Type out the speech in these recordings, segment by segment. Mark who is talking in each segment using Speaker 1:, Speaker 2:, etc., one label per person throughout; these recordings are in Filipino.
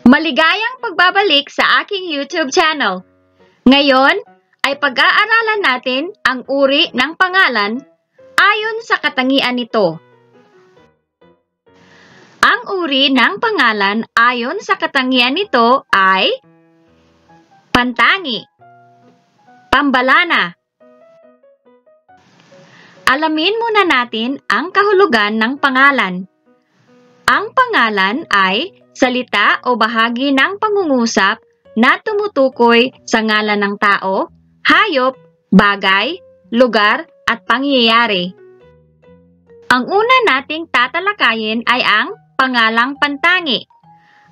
Speaker 1: Maligayang pagbabalik sa aking YouTube channel. Ngayon ay pag-aaralan natin ang uri ng pangalan ayon sa katangian nito. Ang uri ng pangalan ayon sa katangian nito ay pantangi, pambalana. Alamin muna natin ang kahulugan ng pangalan. Ang pangalan ay salita o bahagi ng pangungusap na tumutukoy sa ngalan ng tao, hayop, bagay, lugar at pangyayari. Ang una nating tatalakayin ay ang pangalang pantangi.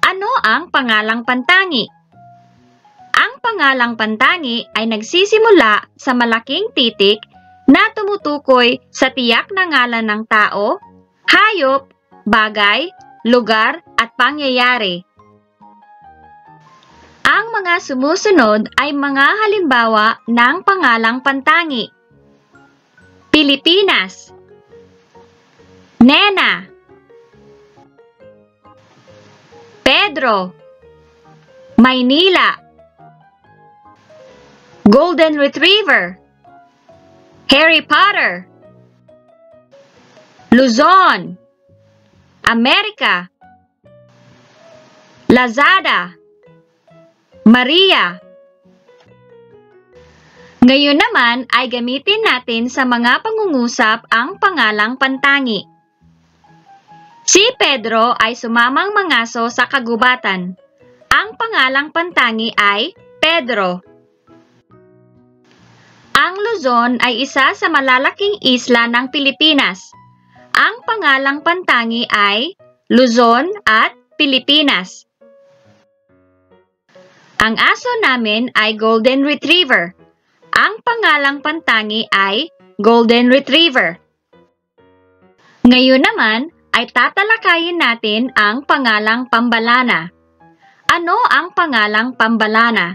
Speaker 1: Ano ang pangalang pantangi? Ang pangalang pantangi ay nagsisimula sa malaking titik na tumutukoy sa tiyak na ngalan ng tao, hayop, bagay, lugar at pangyayari. Ang mga sumusunod ay mga halimbawa ng pangalang pantangi. Pilipinas, Nena, Pedro, Maynila, Golden Retriever, Harry Potter, Luzon, Amerika, Lazada, Maria. Ngayon naman ay gamitin natin sa mga pangungusap ang pangalang pantangi. Si Pedro ay sumamang mangaso sa kagubatan. Ang pangalang pantangi ay Pedro. Ang Luzon ay isa sa malalaking isla ng Pilipinas. Ang pangalang pantangi ay Luzon at Pilipinas. Ang aso namin ay Golden Retriever. Ang pangalang pantangi ay Golden Retriever. Ngayon naman ay tatalakayin natin ang pangalang pambalana. Ano ang pangalang pambalana?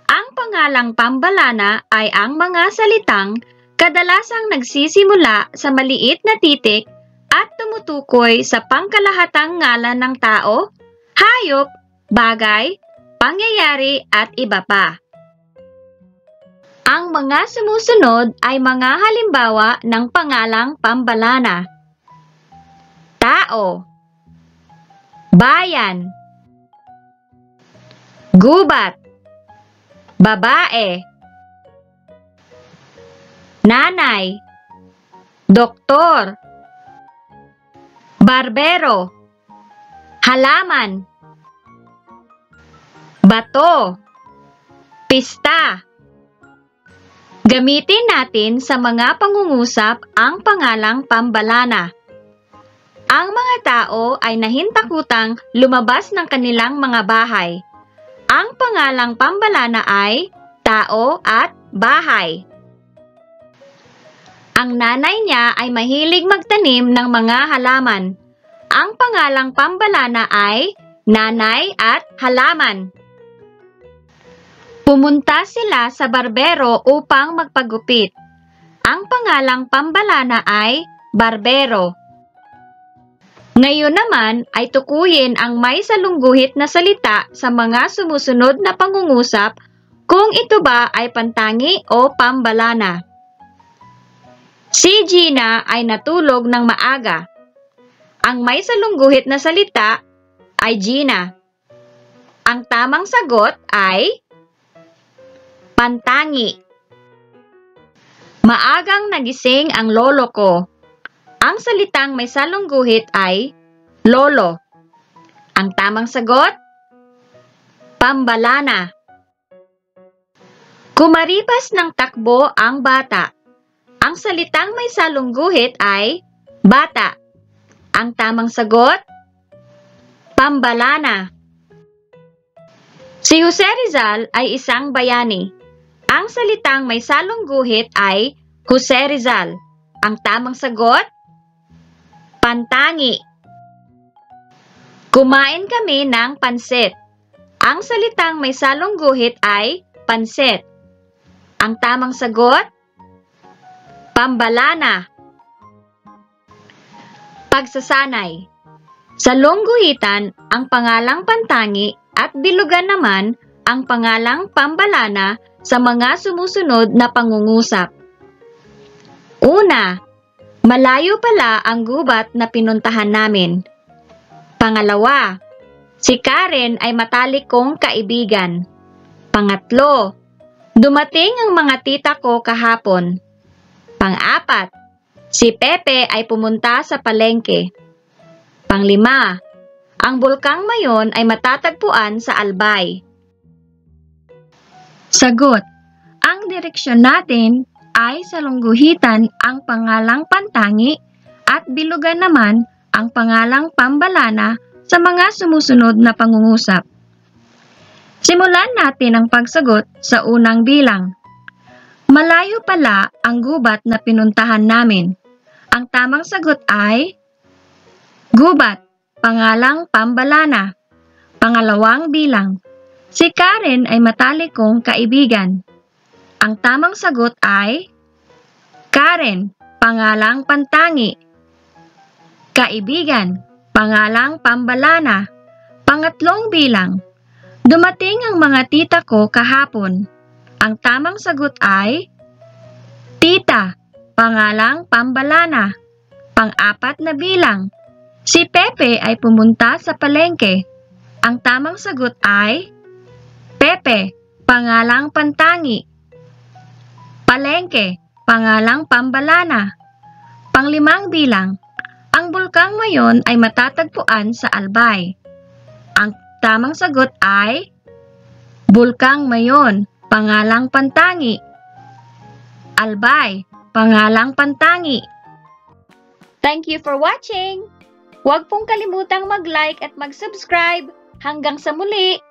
Speaker 1: Ang pangalang pambalana ay ang mga salitang kadalasang nagsisimula sa maliit na titik at tumutukoy sa pangkalahatang ngalan ng tao, hayop, bagay, pangyayari at iba pa. Ang mga sumusunod ay mga halimbawa ng pangalang pambalana. Tao, bayan, gubat, babae, nanay, doktor, barbero, halaman, bato, pista. Gamitin natin sa mga pangungusap ang pangalang pambalana. Ang mga tao ay nahintakutang lumabas ng kanilang mga bahay. Ang pangalang pambalana ay tao at bahay. Ang nanay niya ay mahilig magtanim ng mga halaman. Ang pangalang pambalana ay nanay at halaman. Pumunta sila sa barbero upang magpagupit. Ang pangalang pambalana ay barbero. Ngayon naman ay tukuyin ang may salungguhit na salita sa mga sumusunod na pangungusap kung ito ba ay pantangi o pambalana. Si Gina ay natulog ng maaga. Ang may salungguhit na salita ay Gina. Ang tamang sagot ay pantangi. Maagang nagising ang lolo ko. Ang salitang may salungguhit ay lolo. Ang tamang sagot, pambalana. Kumaripas ng takbo ang bata. Ang salitang may salungguhit ay bata. Ang tamang sagot, pambalana. Si Jose Rizal ay isang bayani. Ang salitang may salungguhit ay Jose Rizal. Ang tamang sagot, pantangi. Kumain kami ng pansit. Ang salitang may salungguhit ay pansit. Ang tamang sagot, pambalana. Pagsasanay. Sa lungguhitan, ang pangalang pantangi at bilugan naman ang pangalang Pambalana sa mga sumusunod na pangungusap. Una, malayo pala ang gubat na pinuntahan namin. Pangalawa, si Karen ay matalik kong kaibigan. Pangatlo, dumating ang mga tita ko kahapon. Pang-apat, si Pepe ay pumunta sa palengke. Panglima, ang Bulkang Mayon ay matatagpuan sa Albay. Sagot, ang direksyon natin ay sa lungguhitan ang pangalang Pantangi at bilugan naman ang pangalang Pambalana sa mga sumusunod na pangungusap. Simulan natin ang pagsagot sa unang bilang. Malayo pala ang gubat na pinuntahan namin. Ang tamang sagot ay gubat, pangalang Pambalana. Pangalawang bilang. Si Karen ay matalik kong kaibigan. Ang tamang sagot ay Karen, pangalang Pantangi. Kaibigan, pangalang Pambalana. Pangatlong bilang. Dumating ang mga tita ko kahapon. Ang tamang sagot ay tita, pangalang Pambalana. Pang-apat na bilang. Si Pepe ay pumunta sa palengke. Ang tamang sagot ay Pepe, pangalang Pantangi. Palengke, pangalang Pambalana. Panglimang bilang. Ang Bulkang Mayon ay matatagpuan sa Albay. Ang tamang sagot ay Bulkang Mayon, pangalang Pantangi. Albay, pangalang Pantangi. Thank you for watching! Huwag pong kalimutang mag-like at mag-subscribe. Hanggang sa muli!